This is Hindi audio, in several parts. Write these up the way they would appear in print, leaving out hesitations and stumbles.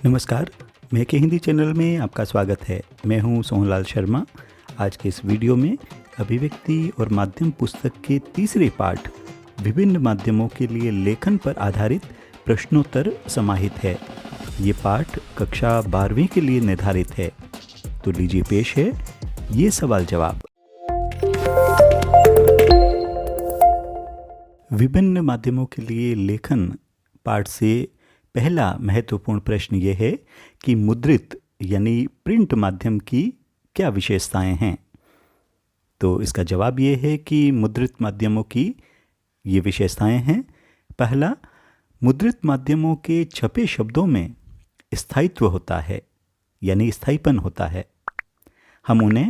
नमस्कार, मैं के हिंदी चैनल में आपका स्वागत है। मैं हूं सोहनलाल शर्मा। आज के इस वीडियो में अभिव्यक्ति और माध्यम पुस्तक के तीसरे पाठ विभिन्न माध्यमों के लिए लेखन पर आधारित प्रश्नोत्तर समाहित है। ये पाठ कक्षा 12वीं के लिए निर्धारित है। तो लीजिए पेश है ये सवाल जवाब। विभिन्न माध्यमों के लिए लेखन पाठ से पहला महत्वपूर्ण प्रश्न ये है कि मुद्रित यानी प्रिंट माध्यम की क्या विशेषताएं हैं। तो इसका जवाब ये है कि मुद्रित माध्यमों की ये विशेषताएं हैं। पहला, मुद्रित माध्यमों के छपे शब्दों में स्थायित्व होता है, यानी स्थायीपन होता है। हम उन्हें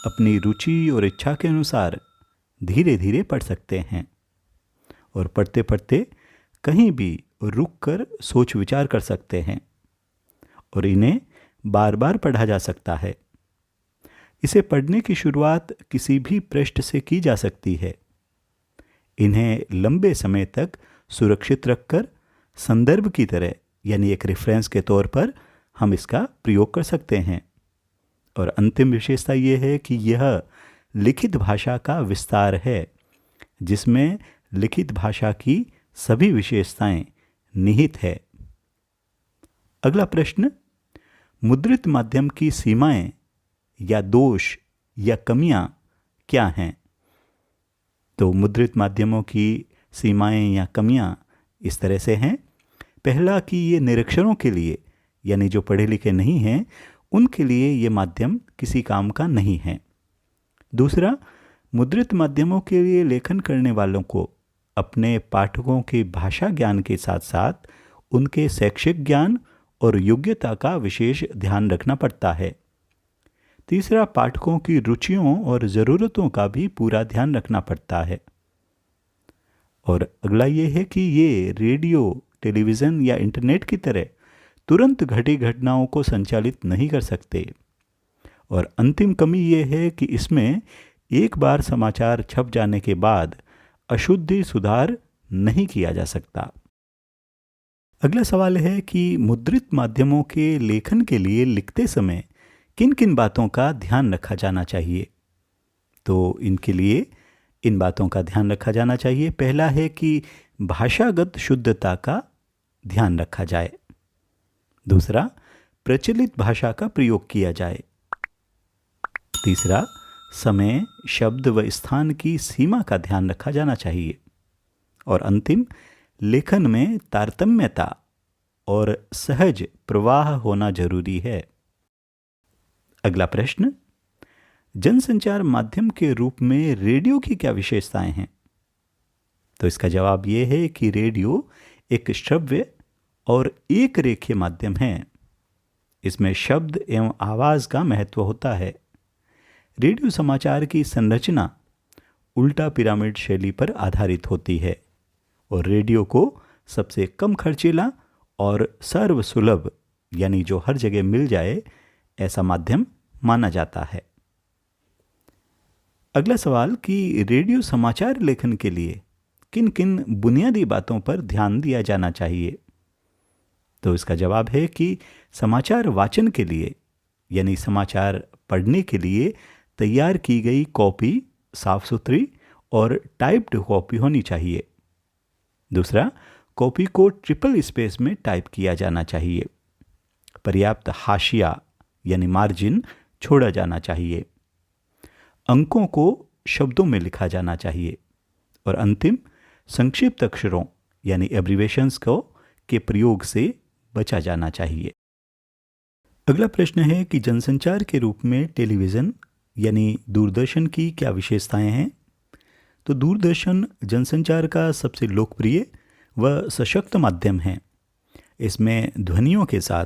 अपनी रुचि और इच्छा के अनुसार धीरे धीरे पढ़ सकते हैं और पढ़ते पढ़ते कहीं भी रुक कर सोच विचार कर सकते हैं और इन्हें बार बार पढ़ा जा सकता है। इसे पढ़ने की शुरुआत किसी भी पृष्ठ से की जा सकती है। इन्हें लंबे समय तक सुरक्षित रखकर संदर्भ की तरह यानी एक रेफरेंस के तौर पर हम इसका प्रयोग कर सकते हैं। और अंतिम विशेषता यह है कि यह लिखित भाषा का विस्तार है, जिसमें लिखित भाषा की सभी विशेषताएं निहित है। अगला प्रश्न, मुद्रित माध्यम की सीमाएं या दोष या कमियां क्या हैं। तो मुद्रित माध्यमों की सीमाएं या कमियां इस तरह से हैं। पहला कि ये निरक्षरों के लिए यानी जो पढ़े लिखे नहीं हैं उनके लिए ये माध्यम किसी काम का नहीं है। दूसरा, मुद्रित माध्यमों के लिए लेखन करने वालों को अपने पाठकों के भाषा ज्ञान के साथ साथ उनके शैक्षिक ज्ञान और योग्यता का विशेष ध्यान रखना पड़ता है। तीसरा, पाठकों की रुचियों और ज़रूरतों का भी पूरा ध्यान रखना पड़ता है। और अगला ये है कि ये रेडियो, टेलीविज़न या इंटरनेट की तरह तुरंत घटी घटनाओं को संचालित नहीं कर सकते। और अंतिम कमी ये है कि इसमें एक बार समाचार छप जाने के बाद अशुद्धि सुधार नहीं किया जा सकता। अगला सवाल है कि मुद्रित माध्यमों के लेखन के लिए लिखते समय किन किन बातों का ध्यान रखा जाना चाहिए। तो इनके लिए इन बातों का ध्यान रखा जाना चाहिए। पहला है कि भाषागत शुद्धता का ध्यान रखा जाए। दूसरा, प्रचलित भाषा का प्रयोग किया जाए। तीसरा, समय, शब्द व स्थान की सीमा का ध्यान रखा जाना चाहिए। और अंतिम, लेखन में तारतम्यता और सहज प्रवाह होना जरूरी है। अगला प्रश्न, जनसंचार माध्यम के रूप में रेडियो की क्या विशेषताएं हैं। तो इसका जवाब यह है कि रेडियो एक श्रव्य और एक रेखीय माध्यम है। इसमें शब्द एवं आवाज़ का महत्व होता है। रेडियो समाचार की संरचना उल्टा पिरामिड शैली पर आधारित होती है और रेडियो को सबसे कम खर्चीला और सर्वसुलभ यानी जो हर जगह मिल जाए ऐसा माध्यम माना जाता है। अगला सवाल कि रेडियो समाचार लेखन के लिए किन किन बुनियादी बातों पर ध्यान दिया जाना चाहिए। तो इसका जवाब है कि समाचार वाचन के लिए यानी समाचार पढ़ने के लिए तैयार की गई कॉपी साफ सुथरी और टाइप्ड कॉपी होनी चाहिए। दूसरा, कॉपी को ट्रिपल स्पेस में टाइप किया जाना चाहिए। पर्याप्त हाशिया यानी मार्जिन छोड़ा जाना चाहिए। अंकों को शब्दों में लिखा जाना चाहिए। और अंतिम, संक्षिप्त अक्षरों यानी एब्रिवेशंस को के प्रयोग से बचा जाना चाहिए। अगला प्रश्न है कि जनसंचार के रूप में टेलीविज़न यानी दूरदर्शन की क्या विशेषताएं हैं। तो दूरदर्शन जनसंचार का सबसे लोकप्रिय व सशक्त माध्यम है। इसमें ध्वनियों के साथ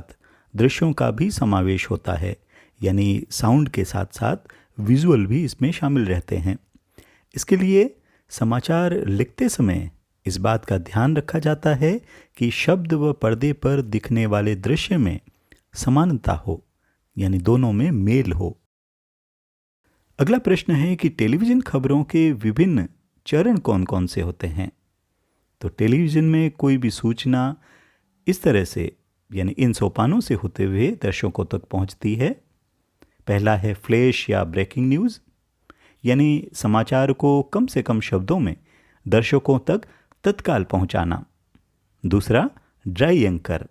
दृश्यों का भी समावेश होता है, यानी साउंड के साथ साथ विजुअल भी इसमें शामिल रहते हैं। इसके लिए समाचार लिखते समय इस बात का ध्यान रखा जाता है कि शब्द व पर्दे पर दिखने वाले दृश्य में समानता हो, यानी दोनों में मेल हो। अगला प्रश्न है कि टेलीविज़न खबरों के विभिन्न चरण कौन कौन से होते हैं। तो टेलीविज़न में कोई भी सूचना इस तरह से यानी इन सोपानों से होते हुए दर्शकों तक पहुंचती है। पहला है फ्लैश या ब्रेकिंग न्यूज़, यानी समाचार को कम से कम शब्दों में दर्शकों तक तत्काल पहुंचाना। दूसरा ड्राई एंकर,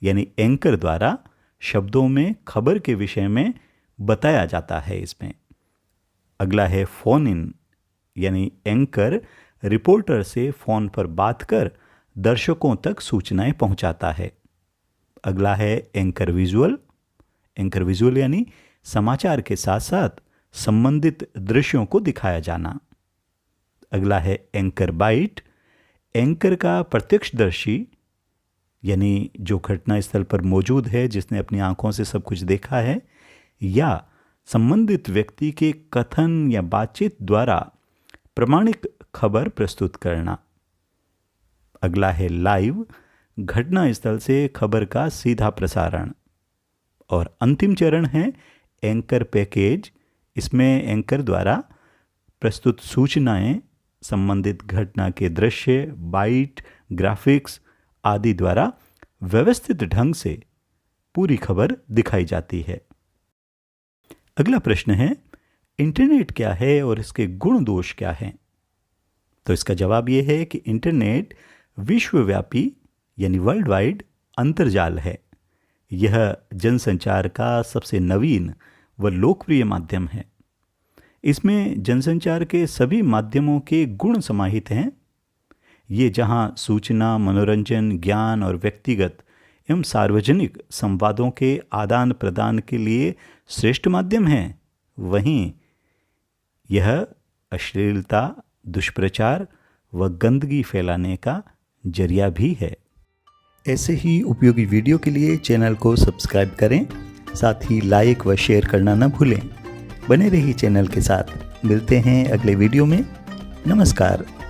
यानी एंकर द्वारा शब्दों में खबर के विषय में बताया जाता है इसमें। अगला है फोन इन, यानी एंकर रिपोर्टर से फोन पर बात कर दर्शकों तक सूचनाएं पहुंचाता है। अगला है एंकर विजुअल। एंकर विजुअल यानी समाचार के साथ साथ संबंधित दृश्यों को दिखाया जाना। अगला है एंकर बाइट। एंकर का प्रत्यक्षदर्शी, यानी जो घटनास्थल पर मौजूद है, जिसने अपनी आंखों से सब कुछ देखा है, या संबंधित व्यक्ति के कथन या बातचीत द्वारा प्रमाणिक खबर प्रस्तुत करना। अगला है लाइव। घटनास्थल से खबर का सीधा प्रसारण। और अंतिम चरण है एंकर पैकेज। इसमें एंकर द्वारा प्रस्तुत सूचनाएं संबंधित घटना के दृश्य, बाइट, ग्राफिक्स आदि द्वारा व्यवस्थित ढंग से पूरी खबर दिखाई जाती है। अगला प्रश्न है, इंटरनेट क्या है और इसके गुण दोष क्या हैं? तो इसका जवाब यह है कि इंटरनेट विश्वव्यापी यानी वर्ल्ड वाइड अंतर्जाल है। यह जनसंचार का सबसे नवीन व लोकप्रिय माध्यम है। इसमें जनसंचार के सभी माध्यमों के गुण समाहित हैं। ये जहां सूचना, मनोरंजन, ज्ञान और व्यक्तिगत एवं सार्वजनिक संवादों के आदान प्रदान के लिए श्रेष्ठ माध्यम है, वहीं यह अश्लीलता, दुष्प्रचार व गंदगी फैलाने का जरिया भी है। ऐसे ही उपयोगी वीडियो के लिए चैनल को सब्सक्राइब करें, साथ ही लाइक व शेयर करना न भूलें। बने रहिए चैनल के साथ। मिलते हैं अगले वीडियो में। नमस्कार।